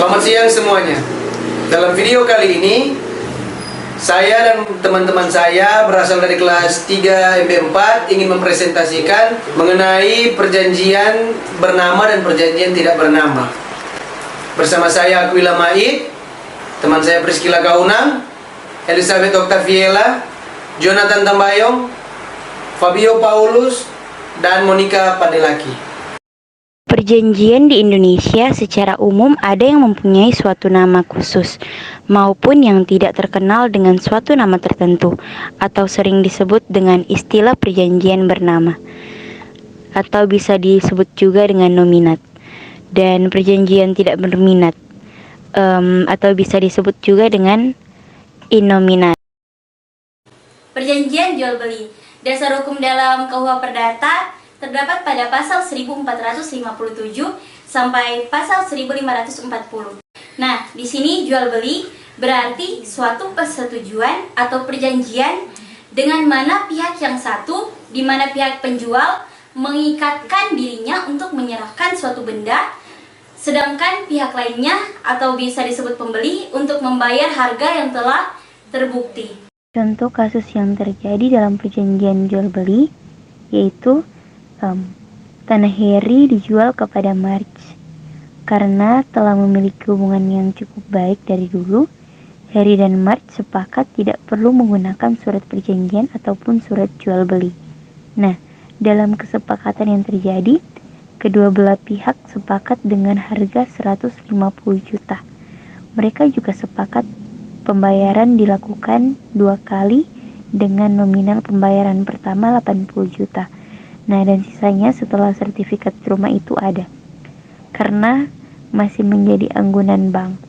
Selamat siang semuanya. Dalam video kali ini, saya dan teman-teman saya berasal dari kelas 3 MB4 ingin mempresentasikan mengenai perjanjian bernama dan perjanjian tidak bernama. Bersama saya Aquila Maid, teman saya Priscilla Kaunang, Elizabeth Octaviela, Jonathan Tambayong, Fabio Paulus, dan Monica Padelaki. Perjanjian di Indonesia secara umum ada yang mempunyai suatu nama khusus maupun yang tidak terkenal dengan suatu nama tertentu atau sering disebut dengan istilah perjanjian bernama atau bisa disebut juga dengan nominat, dan perjanjian tidak berminat atau bisa disebut juga dengan innominat. Perjanjian jual beli. Dasar hukum dalam KUH Perdata terdapat pada pasal 1457 sampai pasal 1540. Nah, di sini jual beli berarti suatu persetujuan atau perjanjian dengan mana pihak yang satu, di mana pihak penjual mengikatkan dirinya untuk menyerahkan suatu benda, sedangkan pihak lainnya atau bisa disebut pembeli untuk membayar harga yang telah terbukti. Contoh kasus yang terjadi dalam perjanjian jual beli yaitu tanah Harry dijual kepada Marge. Karena telah memiliki hubungan yang cukup baik dari dulu, Harry dan Marge sepakat tidak perlu menggunakan surat perjanjian ataupun surat jual beli. Nah, dalam kesepakatan yang terjadi, kedua belah pihak sepakat dengan harga 150 juta. Mereka juga sepakat pembayaran dilakukan 2 kali dengan nominal pembayaran pertama 80 juta. Nah, dan sisanya setelah sertifikat rumah itu ada, karena masih menjadi anggunan bank.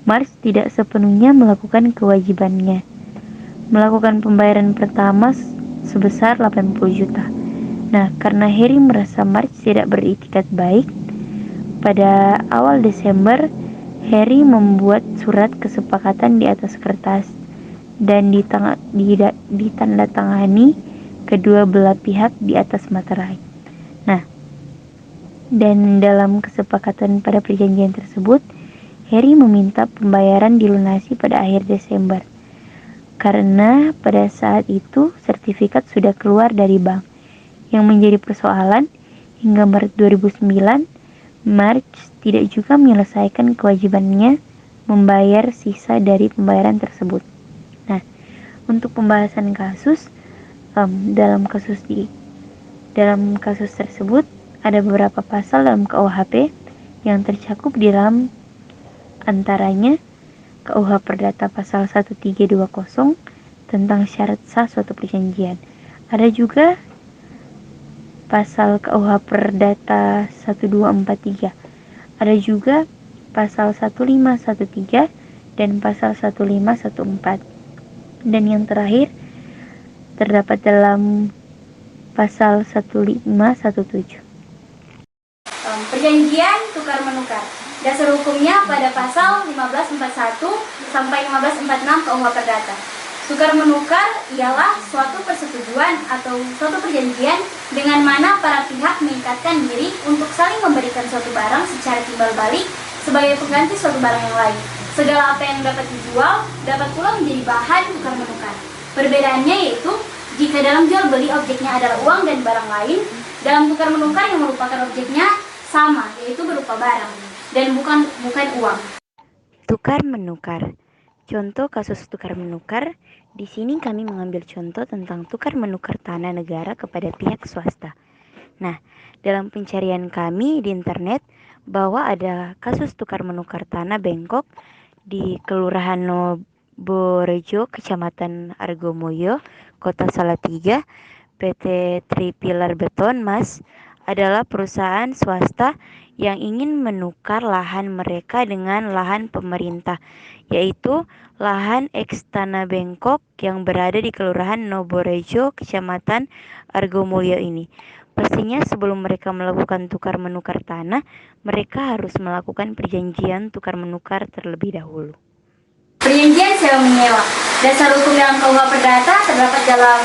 Marge tidak sepenuhnya melakukan kewajibannya, melakukan pembayaran pertama sebesar 80 juta. Nah, karena Harry merasa Marge tidak beritikat baik, pada awal Desember, Harry membuat surat kesepakatan di atas kertas dan ditandatangani kedua belah pihak di atas materai. Nah, dan dalam kesepakatan pada perjanjian tersebut, Harry meminta pembayaran dilunasi pada akhir Desember. Karena pada saat itu sertifikat sudah keluar dari bank. Yang menjadi persoalan, hingga Maret 2009, Marge tidak juga menyelesaikan kewajibannya membayar sisa dari pembayaran tersebut. Nah, untuk pembahasan kasus, dalam kasus tersebut ada beberapa pasal dalam KUHP yang tercakup di dalam antaranya KUH Perdata pasal 1320 tentang syarat sah suatu perjanjian. Ada juga pasal KUH Perdata 1243. Ada juga pasal 1513 dan pasal 1514. Dan yang terakhir terdapat dalam pasal 1517. Perjanjian tukar-menukar. Dasar hukumnya pada pasal 1541 sampai 1546 KUH Perdata. Tukar-menukar ialah suatu persetujuan atau suatu perjanjian dengan mana para pihak mengikatkan diri untuk saling memberikan suatu barang secara timbal balik sebagai pengganti suatu barang yang lain. Segala apa yang dapat dijual dapat pula menjadi bahan tukar-menukar. Perbedaannya yaitu, jika dalam jual beli objeknya adalah uang dan barang lain, dalam tukar menukar yang merupakan objeknya sama, yaitu berupa barang dan bukan uang. Tukar menukar. Contoh kasus tukar menukar, di sini kami mengambil contoh tentang tukar menukar tanah negara kepada pihak swasta. Nah, dalam pencarian kami di internet bahwa ada kasus tukar menukar tanah bengkok di Kelurahan Noborejo, Kecamatan Argomulyo, Kota Salatiga. PT Tripilar Beton Mas adalah perusahaan swasta yang ingin menukar lahan mereka dengan lahan pemerintah, yaitu lahan eks Tanah Bengkok yang berada di Kelurahan Noborejo, Kecamatan Argomulyo ini. Pastinya sebelum mereka melakukan tukar menukar tanah, mereka harus melakukan perjanjian tukar menukar terlebih dahulu. Perjanjian sewa menyewa. Dasar hukum dalam KUH Perdata terdapat dalam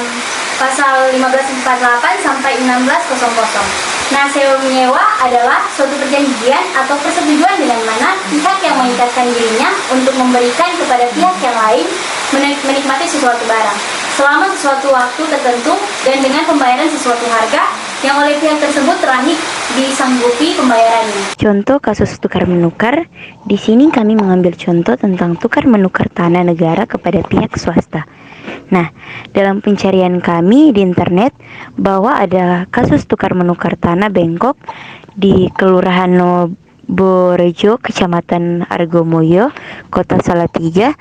pasal 1548 sampai 1600. Nah, sewa menyewa adalah suatu perjanjian atau persetujuan dengan mana pihak yang mengikatkan dirinya untuk memberikan kepada pihak yang lain menikmati sesuatu barang selama sesuatu waktu tertentu dan dengan pembayaran sesuatu harga yang oleh pihak tersebut terakhir disanggupi pembayarannya. Contoh kasus tukar menukar. Di sini kami mengambil contoh tentang tukar menukar tanah negara kepada pihak swasta. Nah, dalam pencarian kami di internet bahwa ada kasus tukar menukar tanah bengkok di Kelurahan Noborejo, Kecamatan Argomoyo, Kota Salatiga.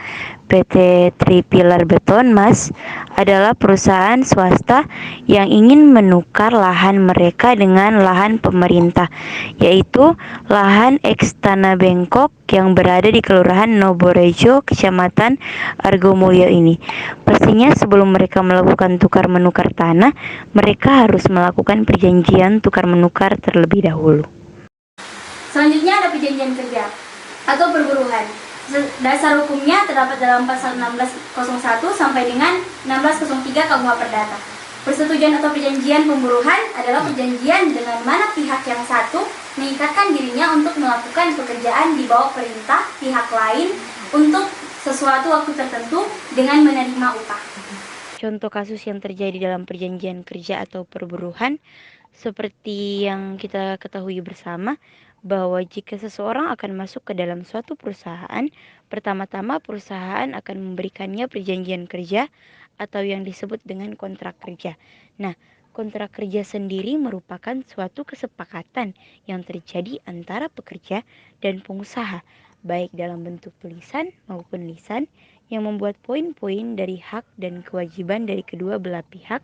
PT Tripilar Beton Mas adalah perusahaan swasta yang ingin menukar lahan mereka dengan lahan pemerintah, yaitu lahan eks tanah bengkok yang berada di Kelurahan Noborejo, Kecamatan Argomoyo ini. Pastinya sebelum mereka melakukan tukar menukar tanah, mereka harus melakukan perjanjian tukar menukar terlebih dahulu. Selanjutnya ada perjanjian kerja atau perburuhan. Dasar hukumnya terdapat dalam pasal 1601 sampai dengan 1603 KUH Perdata. Persetujuan atau perjanjian pemburuhan adalah perjanjian dengan mana pihak yang satu mengikatkan dirinya untuk melakukan pekerjaan di bawah perintah pihak lain untuk sesuatu waktu tertentu dengan menerima upah. Contoh kasus yang terjadi dalam perjanjian kerja atau perburuhan seperti yang kita ketahui bersama, bahwa jika seseorang akan masuk ke dalam suatu perusahaan, pertama-tama perusahaan akan memberikannya perjanjian kerja atau yang disebut dengan kontrak kerja. Nah, kontrak kerja sendiri merupakan suatu kesepakatan yang terjadi antara pekerja dan pengusaha, baik dalam bentuk tulisan maupun lisan, yang membuat poin-poin dari hak dan kewajiban dari kedua belah pihak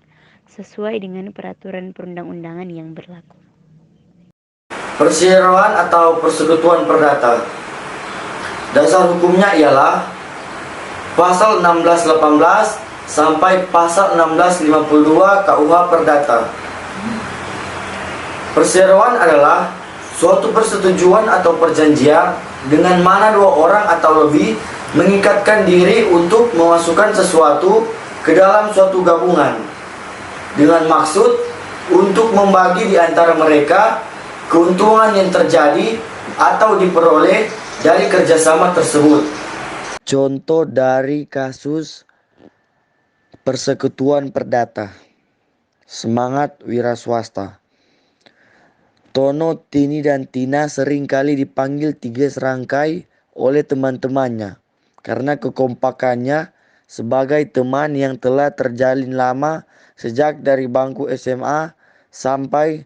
sesuai dengan peraturan perundang-undangan yang berlaku. Perseroan atau persekutuan perdata. Dasar hukumnya ialah pasal 1618 sampai pasal 1652 KUH Perdata. Perseroan adalah suatu persetujuan atau perjanjian dengan mana dua orang atau lebih mengikatkan diri untuk memasukkan sesuatu ke dalam suatu gabungan dengan maksud untuk membagi di antara mereka keuntungan yang terjadi atau diperoleh dari kerjasama tersebut. Contoh dari kasus persekutuan perdata. Semangat wira swasta. Tono, Tini, dan Tina seringkali dipanggil tiga serangkai oleh teman-temannya karena kekompakannya sebagai teman yang telah terjalin lama sejak dari bangku SMA sampai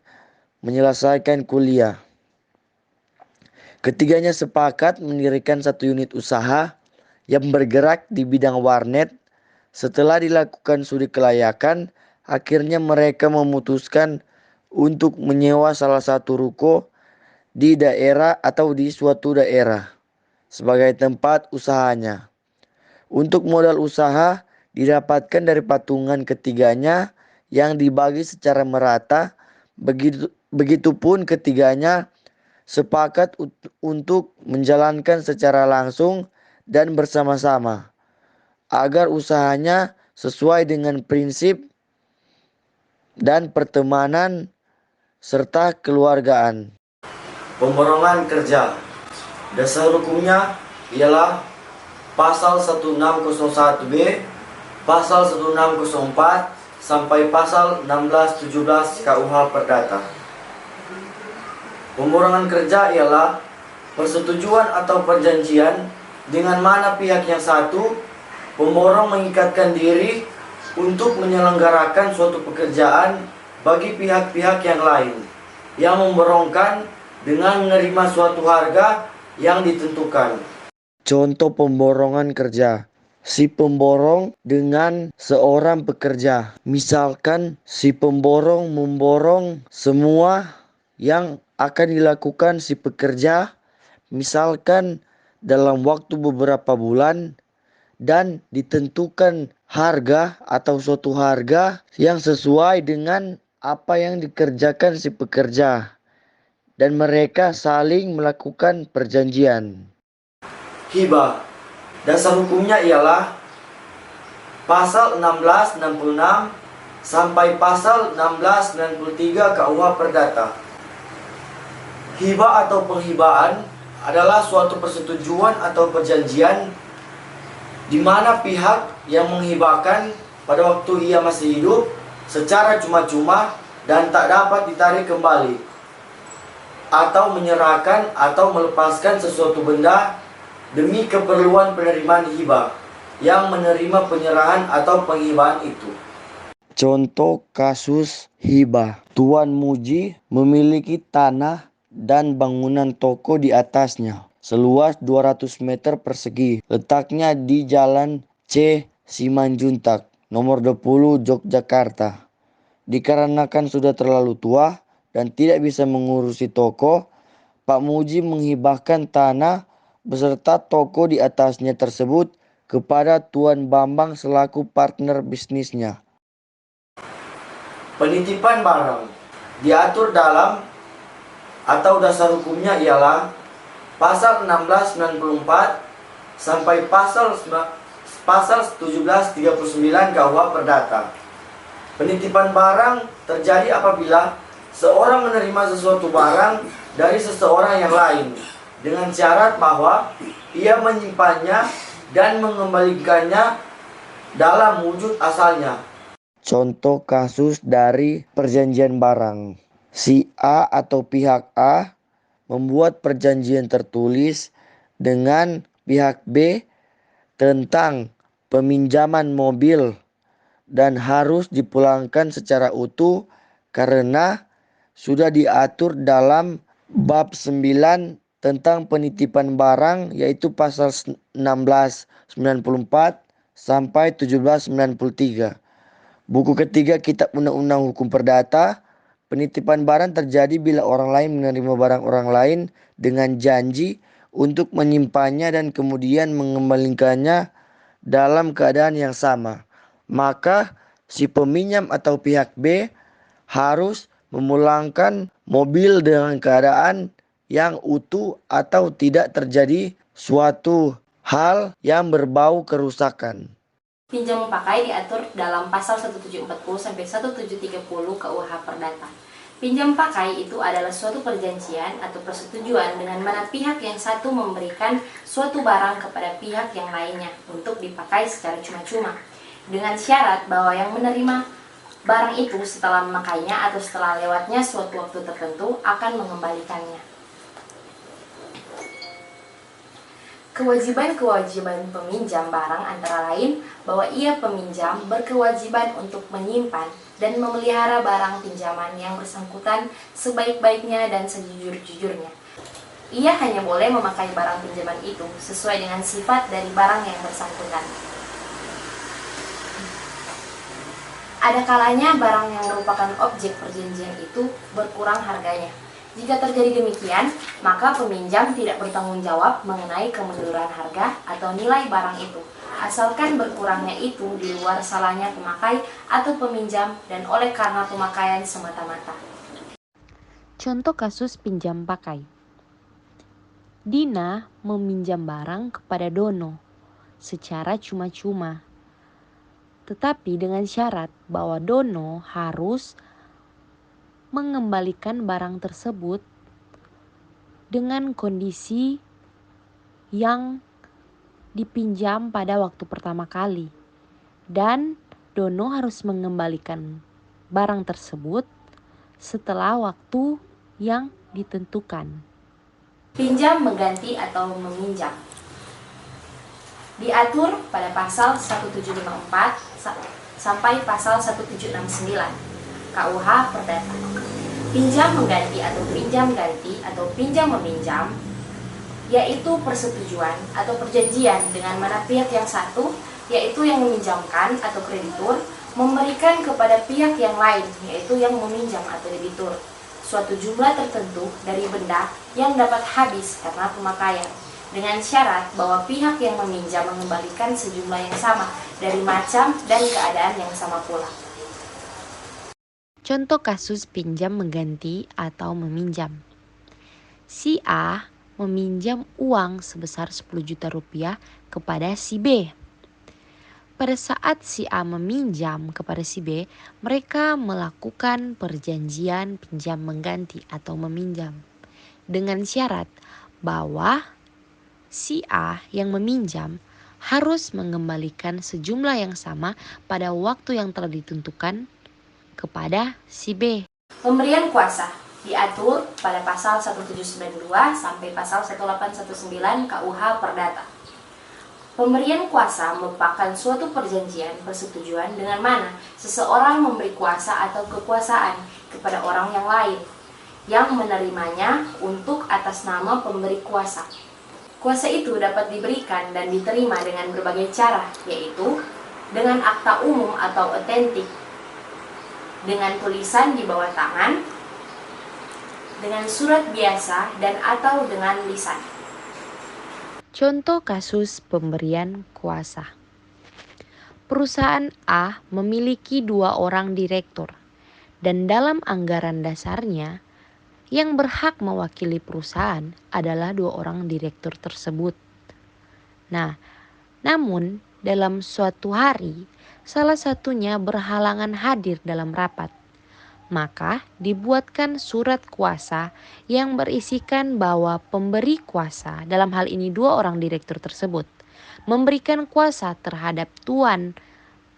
menyelesaikan kuliah. Ketiganya sepakat mendirikan satu unit usaha yang bergerak di bidang warnet. Setelah dilakukan studi kelayakan, akhirnya mereka memutuskan untuk menyewa salah satu ruko di daerah atau di suatu daerah sebagai tempat usahanya. Untuk modal usaha didapatkan dari patungan ketiganya yang dibagi secara merata. Begitupun ketiganya sepakat untuk menjalankan secara langsung dan bersama-sama agar usahanya sesuai dengan prinsip dan pertemanan serta keluargaan. Pemborongan kerja. Dasar hukumnya ialah pasal 1601B, pasal 1604 sampai pasal 1617 KUH Perdata. Pemborongan kerja ialah persetujuan atau perjanjian dengan mana pihak yang satu pemborong mengikatkan diri untuk menyelenggarakan suatu pekerjaan bagi pihak-pihak yang lain yang memborongkan dengan menerima suatu harga yang ditentukan. Contoh pemborongan kerja. Si pemborong dengan seorang pekerja. Misalkan si pemborong memborong semua yang akan dilakukan si pekerja, misalkan dalam waktu beberapa bulan, dan ditentukan harga atau suatu harga yang sesuai dengan apa yang dikerjakan si pekerja, dan mereka saling melakukan perjanjian. Hibah. Dasar hukumnya ialah pasal 1666 sampai pasal 1693 KUH Perdata. Hibah atau penghibaan adalah suatu persetujuan atau perjanjian di mana pihak yang menghibahkan pada waktu ia masih hidup secara cuma-cuma dan tak dapat ditarik kembali, atau menyerahkan atau melepaskan sesuatu benda demi keperluan penerimaan hibah yang menerima penyerahan atau penghibahan itu. Contoh kasus hibah. Tuan Muji memiliki tanah dan bangunan toko di atasnya seluas 200 meter persegi. Letaknya di Jalan C. Simanjuntak, nomor 20, Yogyakarta. Dikarenakan sudah terlalu tua dan tidak bisa mengurusi toko, Pak Muji menghibahkan tanah beserta toko di atasnya tersebut kepada Tuan Bambang selaku partner bisnisnya. Penitipan barang diatur dalam atau dasar hukumnya ialah pasal 1694 sampai pasal 1739 KUH Perdata. Penitipan barang terjadi apabila seorang menerima sesuatu barang dari seseorang yang lain dengan syarat bahwa ia menyimpannya dan mengembalikannya dalam wujud asalnya. Contoh kasus dari perjanjian barang. Si A atau pihak A membuat perjanjian tertulis dengan pihak B tentang peminjaman mobil dan harus dipulangkan secara utuh karena sudah diatur dalam bab 9 tentang penitipan barang, yaitu pasal 1694 sampai 1793. Buku ketiga Kitab Undang-Undang Hukum Perdata. Penitipan barang terjadi bila orang lain menerima barang orang lain dengan janji untuk menyimpannya dan kemudian mengembalikannya dalam keadaan yang sama. Maka si peminjam atau pihak B harus memulangkan mobil dengan keadaan yang utuh atau tidak terjadi suatu hal yang berbau kerusakan. Pinjam memakai diatur dalam pasal 1740 sampai 1730 KUH Perdata. Pinjam pakai itu adalah suatu perjanjian atau persetujuan dengan mana pihak yang satu memberikan suatu barang kepada pihak yang lainnya untuk dipakai secara cuma-cuma, dengan syarat bahwa yang menerima barang itu setelah memakainya atau setelah lewatnya suatu waktu tertentu akan mengembalikannya. Kewajiban-kewajiban peminjam barang antara lain bahwa ia peminjam berkewajiban untuk menyimpan dan memelihara barang pinjaman yang bersangkutan sebaik-baiknya dan sejujur-jujurnya. Ia hanya boleh memakai barang pinjaman itu sesuai dengan sifat dari barang yang bersangkutan. Ada kalanya barang yang merupakan objek perjanjian itu berkurang harganya. Jika terjadi demikian, maka peminjam tidak bertanggung jawab mengenai kemunduran harga atau nilai barang itu, asalkan berkurangnya itu di luar salahnya pemakai atau peminjam dan oleh karena pemakaian semata-mata. Contoh kasus pinjam pakai. Dina meminjam barang kepada Dono secara cuma-cuma, tetapi dengan syarat bahwa Dono harus mengembalikan barang tersebut dengan kondisi yang dipinjam pada waktu pertama kali, dan Dono harus mengembalikan barang tersebut setelah waktu yang ditentukan. Pinjam mengganti atau meminjam diatur pada pasal 1754 sampai pasal 1769 KUH Perdata. Pinjam mengganti atau pinjam ganti atau pinjam meminjam yaitu persetujuan atau perjanjian dengan mana pihak yang satu, yaitu yang meminjamkan atau kreditur, memberikan kepada pihak yang lain, yaitu yang meminjam atau debitur, suatu jumlah tertentu dari benda yang dapat habis karena pemakaian, dengan syarat bahwa pihak yang meminjam mengembalikan sejumlah yang sama dari macam dan keadaan yang sama pula. Contoh kasus pinjam mengganti atau meminjam. Si A meminjam uang sebesar 10 juta rupiah kepada si B. Pada saat si A meminjam kepada si B, mereka melakukan perjanjian pinjam mengganti atau meminjam, dengan syarat bahwa si A yang meminjam harus mengembalikan sejumlah yang sama pada waktu yang telah ditentukan kepada si B. Pemberian kuasa diatur pada pasal 1792 sampai pasal 1819 KUH Perdata. Pemberian kuasa merupakan suatu perjanjian persetujuan dengan mana seseorang memberi kuasa atau kekuasaan kepada orang yang lain yang menerimanya untuk atas nama pemberi kuasa. Kuasa itu dapat diberikan dan diterima dengan berbagai cara, yaitu dengan akta umum atau otentik, dengan tulisan di bawah tangan, dengan surat biasa dan atau dengan lisan. Contoh kasus pemberian kuasa. Perusahaan A memiliki 2 orang direktur, dan dalam anggaran dasarnya, yang berhak mewakili perusahaan adalah 2 orang direktur tersebut. Nah, namun dalam suatu hari, salah satunya berhalangan hadir dalam rapat. Maka dibuatkan surat kuasa yang berisikan bahwa pemberi kuasa, dalam hal ini 2 orang direktur tersebut, memberikan kuasa terhadap Tuan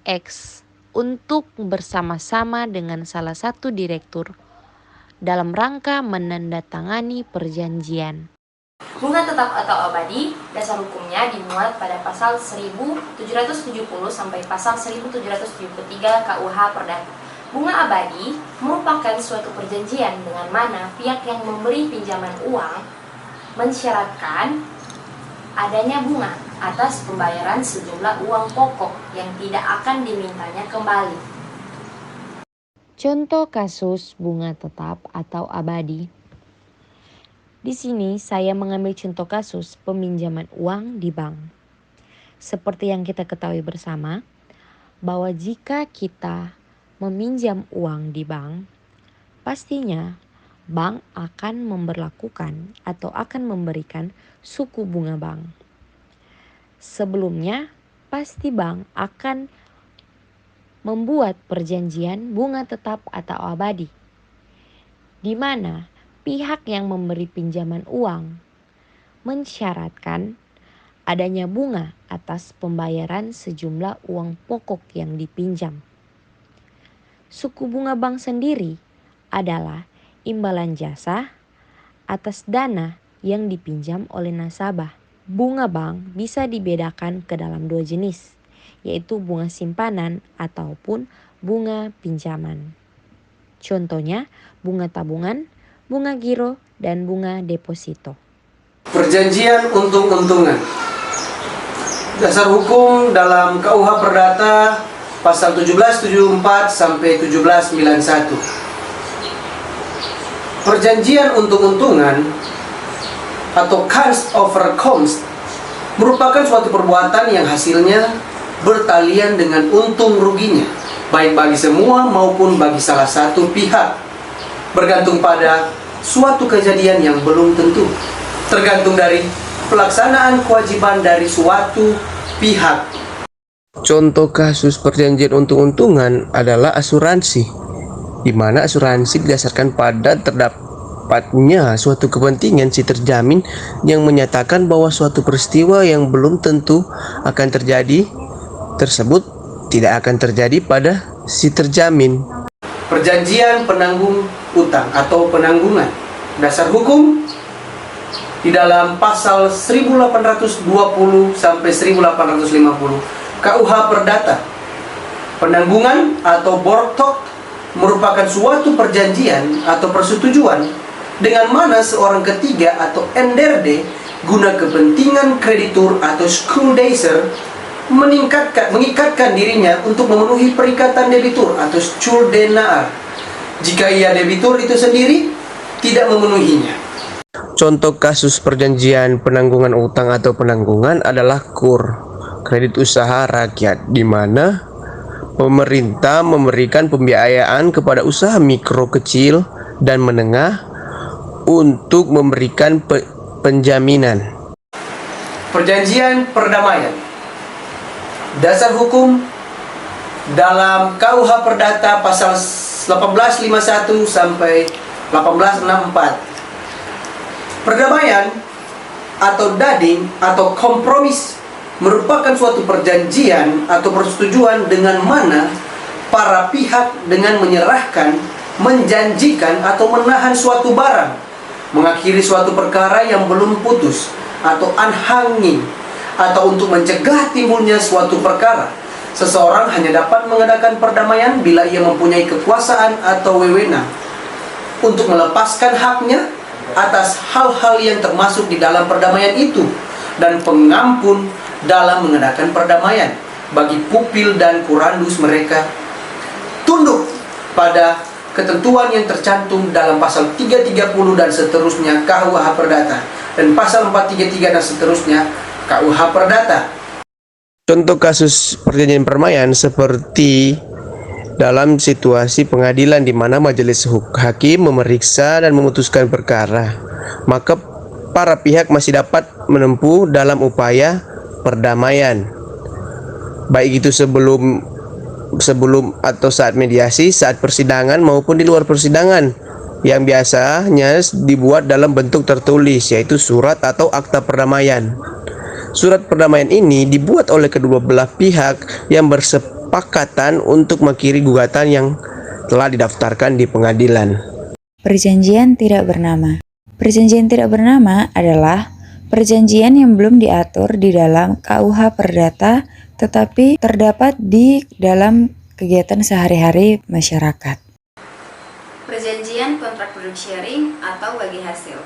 X untuk bersama-sama dengan salah satu direktur dalam rangka menandatangani perjanjian. Bunga tetap atau abadi, dasar hukumnya dimuat pada pasal 1770 sampai pasal 1773 KUH Perdata. Bunga abadi merupakan suatu perjanjian dengan mana pihak yang memberi pinjaman uang mensyaratkan adanya bunga atas pembayaran sejumlah uang pokok yang tidak akan dimintanya kembali. Contoh kasus bunga tetap atau abadi. Di sini saya mengambil contoh kasus peminjaman uang di bank. Seperti yang kita ketahui bersama, bahwa jika kita meminjam uang di bank, pastinya bank akan memberlakukan atau akan memberikan suku bunga bank. Sebelumnya, pasti bank akan membuat perjanjian bunga tetap atau abadi, di mana pihak yang memberi pinjaman uang mensyaratkan adanya bunga atas pembayaran sejumlah uang pokok yang dipinjam. Suku bunga bank sendiri adalah imbalan jasa atas dana yang dipinjam oleh nasabah. Bunga bank bisa dibedakan ke dalam 2 jenis, yaitu bunga simpanan ataupun bunga pinjaman. Contohnya bunga tabungan, bunga giro, dan bunga deposito. Perjanjian untung-untungan. Dasar hukum dalam KUH Perdata pasal 1774 sampai 1791. Perjanjian untung-untungan atau Kunst over Kunst merupakan suatu perbuatan yang hasilnya bertalian dengan untung ruginya, baik bagi semua maupun bagi salah satu pihak, bergantung pada suatu kejadian yang belum tentu, tergantung dari pelaksanaan kewajiban dari suatu pihak. Contoh kasus perjanjian untung-untungan adalah asuransi, di mana asuransi didasarkan pada terdapatnya suatu kepentingan si terjamin yang menyatakan bahwa suatu peristiwa yang belum tentu akan terjadi tersebut tidak akan terjadi pada si terjamin. Perjanjian penanggung utang atau penanggungan. Dasar hukum di dalam pasal 1820 sampai 1850 KUH Perdata. Penanggungan atau bortok merupakan suatu perjanjian atau persetujuan dengan mana seorang ketiga atau enderde guna kepentingan kreditur atau skuldeisер mengikatkan dirinya untuk memenuhi perikatan debitur atau schuldenaar jika ia debitur itu sendiri tidak memenuhinya. Contoh kasus perjanjian penanggungan utang atau penanggungan adalah KUR, kredit usaha rakyat, di mana pemerintah memberikan pembiayaan kepada usaha mikro, kecil, dan menengah untuk memberikan penjaminan. Perjanjian perdamaian. Dasar hukum dalam KUH Perdata pasal 1851 sampai 1864. Perdamaian atau dading atau kompromis merupakan suatu perjanjian atau persetujuan dengan mana para pihak dengan menyerahkan, menjanjikan atau menahan suatu barang, mengakhiri suatu perkara yang belum putus atau unhanging, atau untuk mencegah timbulnya suatu perkara. Seseorang hanya dapat mengadakan perdamaian bila ia mempunyai kekuasaan atau wewenang untuk melepaskan haknya atas hal-hal yang termasuk di dalam perdamaian itu, dan pengampun dalam mengadakan perdamaian bagi pupil dan kurandus mereka, tunduk pada ketentuan yang tercantum dalam pasal 330 dan seterusnya KUH Perdata dan pasal 433 dan seterusnya KUH Perdata. Contoh kasus perjanjian perdamaian seperti dalam situasi pengadilan di mana majelis hakim memeriksa dan memutuskan perkara, maka para pihak masih dapat menempuh dalam upaya perdamaian, baik itu sebelum atau saat mediasi, saat persidangan maupun di luar persidangan, yang biasanya dibuat dalam bentuk tertulis, yaitu surat atau akta perdamaian. Surat perdamaian ini dibuat oleh kedua belah pihak yang bersepakatan untuk mengakhiri gugatan yang telah didaftarkan di pengadilan. Perjanjian tidak bernama. Perjanjian tidak bernama adalah perjanjian yang belum diatur di dalam KUH Perdata tetapi terdapat di dalam kegiatan sehari-hari masyarakat. Perjanjian kontrak product sharing atau bagi hasil.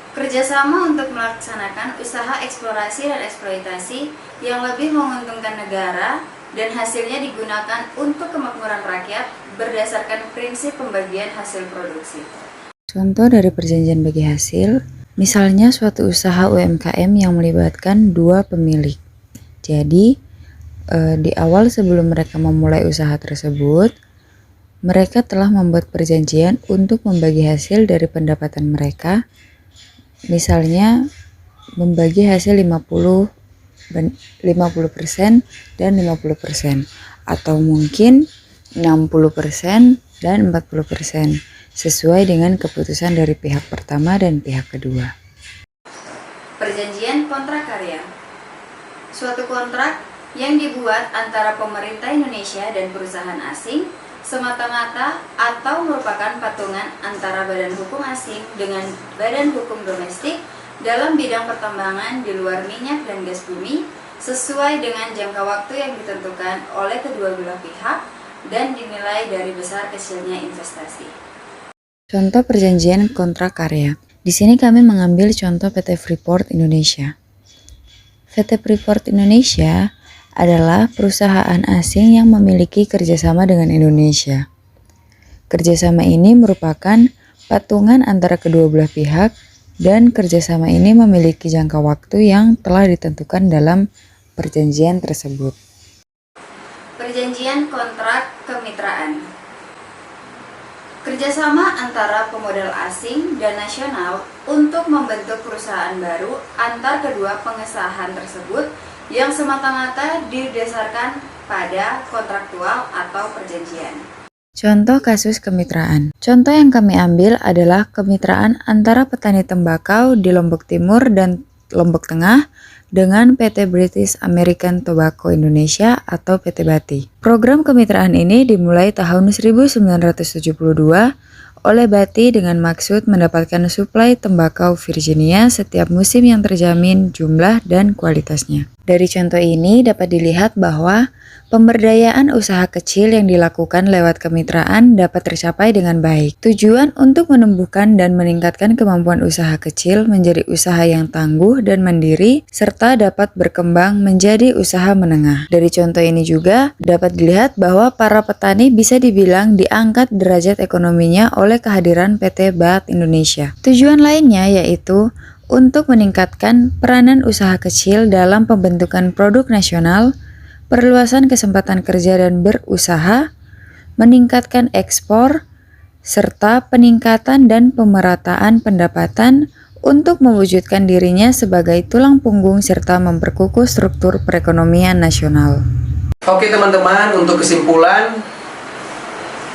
Kerjasama untuk melaksanakan usaha eksplorasi dan eksploitasi yang lebih menguntungkan negara dan hasilnya digunakan untuk kemakmuran rakyat berdasarkan prinsip pembagian hasil produksi. Contoh dari perjanjian bagi hasil, misalnya suatu usaha UMKM yang melibatkan dua pemilik. Jadi, di awal sebelum mereka memulai usaha tersebut, mereka telah membuat perjanjian untuk membagi hasil dari pendapatan mereka. Misalnya membagi hasil 50% dan 50%, atau mungkin 60% dan 40%, sesuai dengan keputusan dari pihak pertama dan pihak kedua. Perjanjian kontrak karya. Suatu kontrak yang dibuat antara pemerintah Indonesia dan perusahaan asing semata-mata atau merupakan patungan antara badan hukum asing dengan badan hukum domestik dalam bidang pertambangan di luar minyak dan gas bumi sesuai dengan jangka waktu yang ditentukan oleh kedua belah pihak dan dinilai dari besar kecilnya investasi. Contoh perjanjian kontrak karya. Di sini kami mengambil contoh PT Freeport Indonesia. PT Freeport Indonesia adalah perusahaan asing yang memiliki kerjasama dengan Indonesia. Kerjasama ini merupakan patungan antara kedua belah pihak dan kerjasama ini memiliki jangka waktu yang telah ditentukan dalam perjanjian tersebut. Perjanjian kontrak kemitraan. Kerjasama antara pemodal asing dan nasional untuk membentuk perusahaan baru antar kedua pengesahan tersebut yang semata-mata didasarkan pada kontraktual atau perjanjian. Contoh kasus kemitraan. Contoh yang kami ambil adalah kemitraan antara petani tembakau di Lombok Timur dan Lombok Tengah dengan PT British American Tobacco Indonesia atau PT BATI. Program kemitraan ini dimulai tahun 1972 oleh BATI dengan maksud mendapatkan suplai tembakau Virginia setiap musim yang terjamin jumlah dan kualitasnya. Dari contoh ini dapat dilihat bahwa pemberdayaan usaha kecil yang dilakukan lewat kemitraan dapat tercapai dengan baik. Tujuan untuk menumbuhkan dan meningkatkan kemampuan usaha kecil menjadi usaha yang tangguh dan mandiri, serta dapat berkembang menjadi usaha menengah. Dari contoh ini juga dapat dilihat bahwa para petani bisa dibilang diangkat derajat ekonominya oleh kehadiran PT BAT Indonesia. Tujuan lainnya yaitu untuk meningkatkan peranan usaha kecil dalam pembentukan produk nasional, perluasan kesempatan kerja dan berusaha, meningkatkan ekspor, serta peningkatan dan pemerataan pendapatan untuk mewujudkan dirinya sebagai tulang punggung serta memperkukuh struktur perekonomian nasional. Oke teman-teman, untuk kesimpulan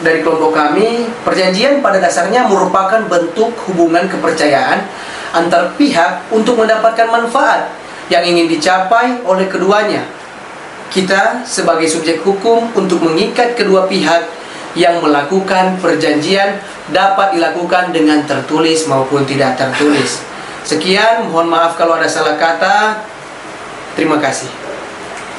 dari kelompok kami, perjanjian pada dasarnya merupakan bentuk hubungan kepercayaan antar pihak untuk mendapatkan manfaat yang ingin dicapai oleh keduanya. Kita sebagai subjek hukum untuk mengikat kedua pihak yang melakukan perjanjian dapat dilakukan dengan tertulis maupun tidak tertulis. Sekian, mohon maaf kalau ada salah kata. Terima kasih.